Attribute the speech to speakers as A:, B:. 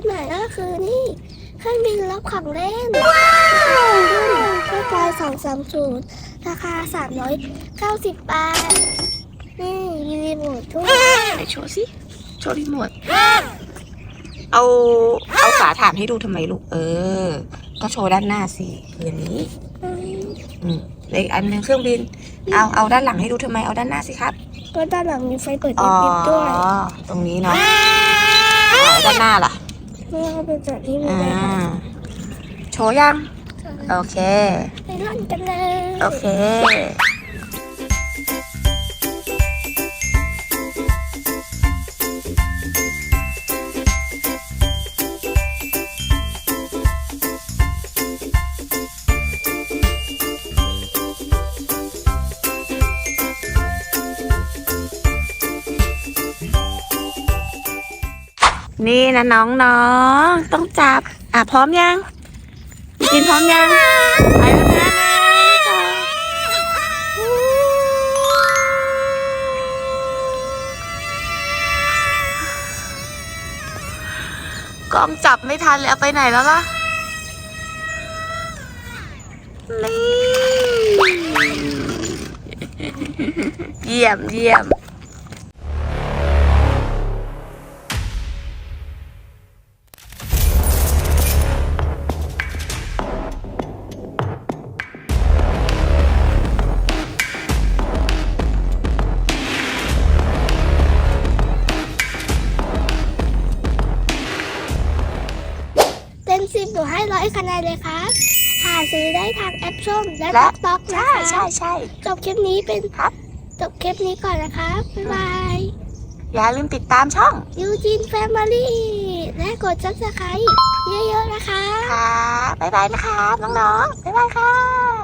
A: ตใหม่ก็คือนี่เครื่องบินรับของเล่นเครื่องปลาย230ราคา390 บาทนี่มีรีโมทด้วย
B: ไหนโชว์สิโชว์รีโมทเอาฝาถ่านให้ดูทำไมลูกก็โชว์ด้านหน้าสิคืออันนี้อีกอันหนึ่งเครื่องบินเอาด้านหลังให้ดูทำไมเอาด้านหน้าสิครับ
A: ก็ด้านหลังมีไฟเปิดปิดด้วย
B: ตรงนี้เนาะด้านหน้าล่ะ
A: นี่ก็เป็นแบบนี้เลย
B: โชว์ยังโอเค
A: ไปเล่นกันเลย
B: โอเคนี่นะน้องๆต้องจับพร้อมยังกินพร้อมยังไปแล้วนะกล้องจับไม่ทันเลยเอาไปไหนแล้วล่ะนี่เยี่ยม
A: เต็ม10หนูให้100 คะแนนเลยครับหาซื้อได้ทางแอปส้มและต๊อกนะคะ
B: ใช่
A: จบคลิปนี้เป็นจบคลิปนี้ก่อนนะครับบ๊ายบาย
B: อย่าลืมติดตามช่อง
A: ยูจินแฟมิลี่และกด Subscribe เยอะๆนะคะ
B: ค่ะบ๊ายบายนะคะน้องๆบ๊ายบายค่ะ